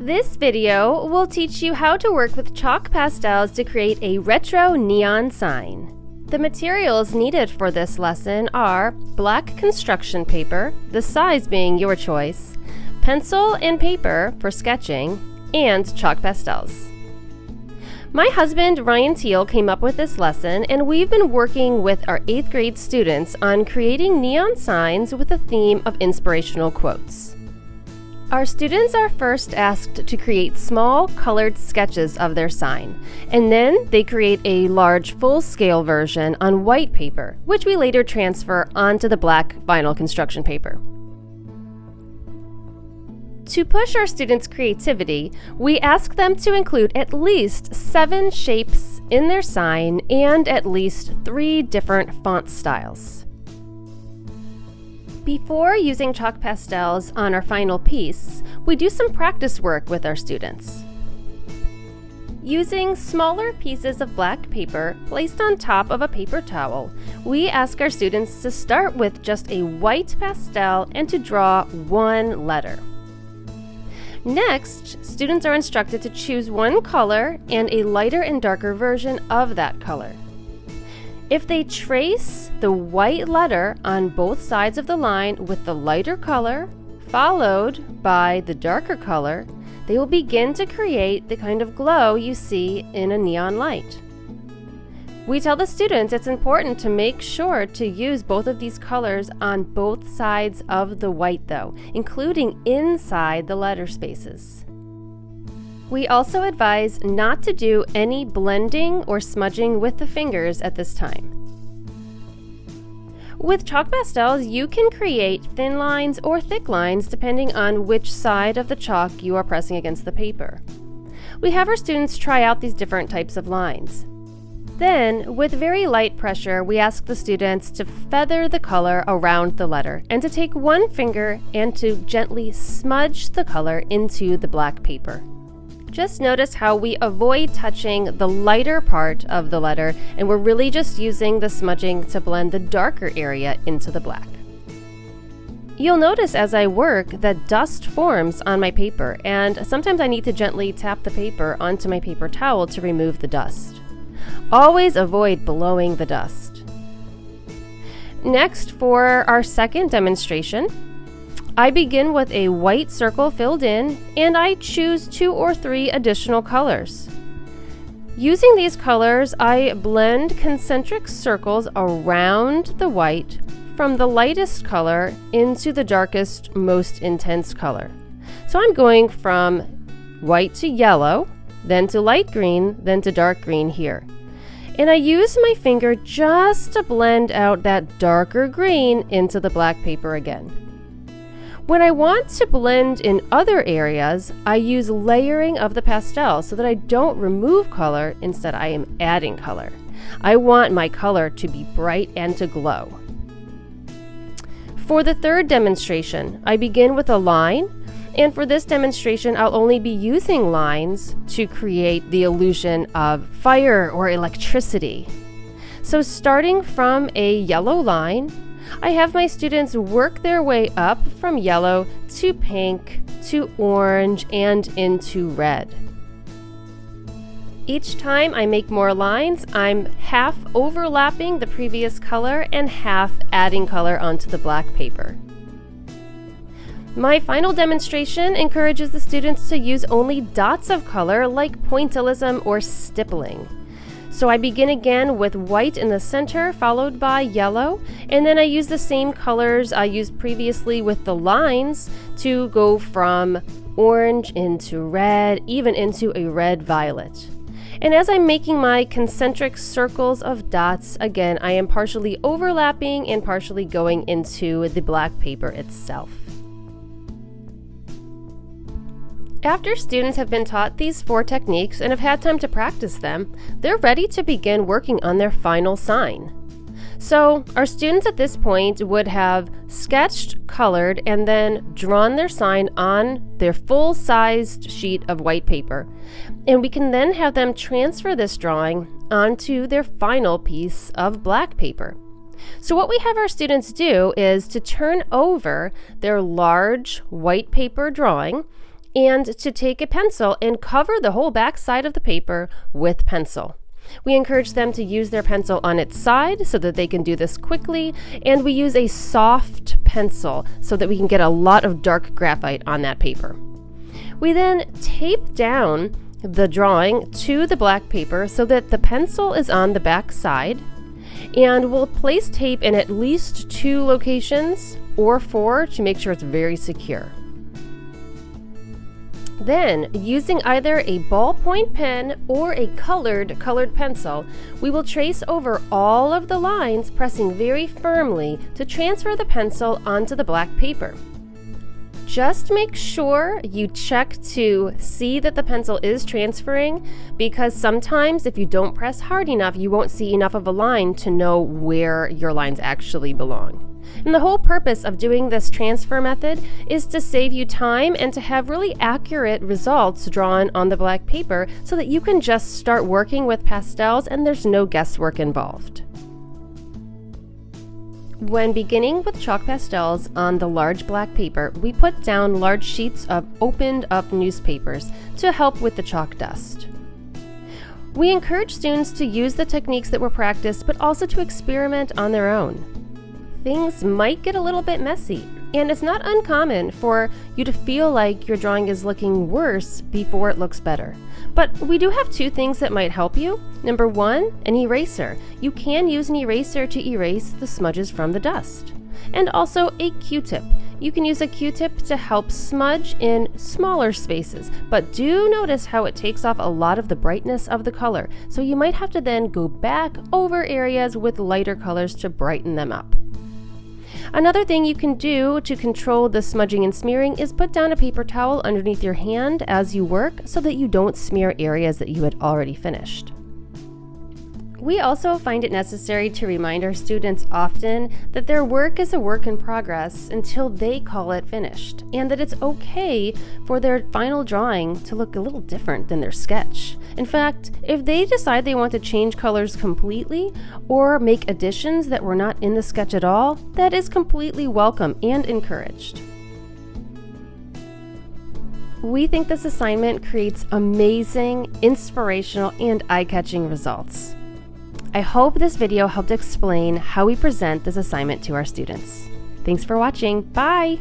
This video will teach you how to work with chalk pastels to create a retro neon sign. The materials needed for this lesson are black construction paper, the size being your choice, pencil and paper for sketching, and chalk pastels. My husband Ryan Teal came up with this lesson, and we've been working with our 8th grade students on creating neon signs with a theme of inspirational quotes. Our students are first asked to create small colored sketches of their sign, and then they create a large full-scale version on white paper, which we later transfer onto the black vinyl construction paper. To push our students' creativity, we ask them to include at least 7 shapes in their sign and at least 3 different font styles. Before using chalk pastels on our final piece, we do some practice work with our students. Using smaller pieces of black paper placed on top of a paper towel, we ask our students to start with just a white pastel and to draw one letter. Next, students are instructed to choose one color and a lighter and darker version of that color. If they trace the white letter on both sides of the line with the lighter color, followed by the darker color, they will begin to create the kind of glow you see in a neon light. We tell the students it's important to make sure to use both of these colors on both sides of the white though, including inside the letter spaces. We also advise not to do any blending or smudging with the fingers at this time. With chalk pastels, you can create thin lines or thick lines depending on which side of the chalk you are pressing against the paper. We have our students try out these different types of lines. Then, with very light pressure, we ask the students to feather the color around the letter and to take one finger and to gently smudge the color into the black paper. Just notice how we avoid touching the lighter part of the letter, and we're really just using the smudging to blend the darker area into the black. You'll notice as I work that dust forms on my paper, and sometimes I need to gently tap the paper onto my paper towel to remove the dust. Always avoid blowing the dust. Next, for our second demonstration, I begin with a white circle filled in, and I choose 2 or 3 additional colors. Using these colors, I blend concentric circles around the white from the lightest color into the darkest, most intense color. So I'm going from white to yellow, then to light green, then to dark green here. And I use my finger just to blend out that darker green into the black paper again. When I want to blend in other areas, I use layering of the pastel so that I don't remove color, instead I am adding color. I want my color to be bright and to glow. For the third demonstration, I begin with a line, and for this demonstration, I'll only be using lines to create the illusion of fire or electricity. So starting from a yellow line, I have my students work their way up from yellow to pink to orange and into red. Each time I make more lines, I'm half overlapping the previous color and half adding color onto the black paper. My final demonstration encourages the students to use only dots of color like pointillism or stippling. So I begin again with white in the center, followed by yellow, and then I use the same colors I used previously with the lines to go from orange into red, even into a red-violet. And as I'm making my concentric circles of dots, again, I am partially overlapping and partially going into the black paper itself. After students have been taught these 4 techniques and have had time to practice them, they're ready to begin working on their final sign. So our students at this point would have sketched, colored, and then drawn their sign on their full-sized sheet of white paper. And we can then have them transfer this drawing onto their final piece of black paper. So what we have our students do is to turn over their large white paper drawing and to take a pencil and cover the whole back side of the paper with pencil. We encourage them to use their pencil on its side so that they can do this quickly, and we use a soft pencil so that we can get a lot of dark graphite on that paper. We then tape down the drawing to the black paper so that the pencil is on the back side, and we'll place tape in at least 2 locations or 4 to make sure it's very secure. Then, using either a ballpoint pen or a colored pencil, we will trace over all of the lines, pressing very firmly to transfer the pencil onto the black paper. Just make sure you check to see that the pencil is transferring, because sometimes if you don't press hard enough, you won't see enough of a line to know where your lines actually belong. And the whole purpose of doing this transfer method is to save you time and to have really accurate results drawn on the black paper so that you can just start working with pastels and there's no guesswork involved. When beginning with chalk pastels on the large black paper, we put down large sheets of opened up newspapers to help with the chalk dust. We encourage students to use the techniques that were practiced, but also to experiment on their own. Things might get a little bit messy, and it's not uncommon for you to feel like your drawing is looking worse before it looks better. But we do have 2 things that might help you. Number 1, an eraser. You can use an eraser to erase the smudges from the dust. And also a Q-tip. You can use a Q-tip to help smudge in smaller spaces, but do notice how it takes off a lot of the brightness of the color, so you might have to then go back over areas with lighter colors to brighten them up. Another thing you can do to control the smudging and smearing is put down a paper towel underneath your hand as you work so that you don't smear areas that you had already finished. We also find it necessary to remind our students often that their work is a work in progress until they call it finished, and that it's okay for their final drawing to look a little different than their sketch. In fact, if they decide they want to change colors completely or make additions that were not in the sketch at all, that is completely welcome and encouraged. We think this assignment creates amazing, inspirational, and eye-catching results. I hope this video helped explain how we present this assignment to our students. Thanks for watching. Bye!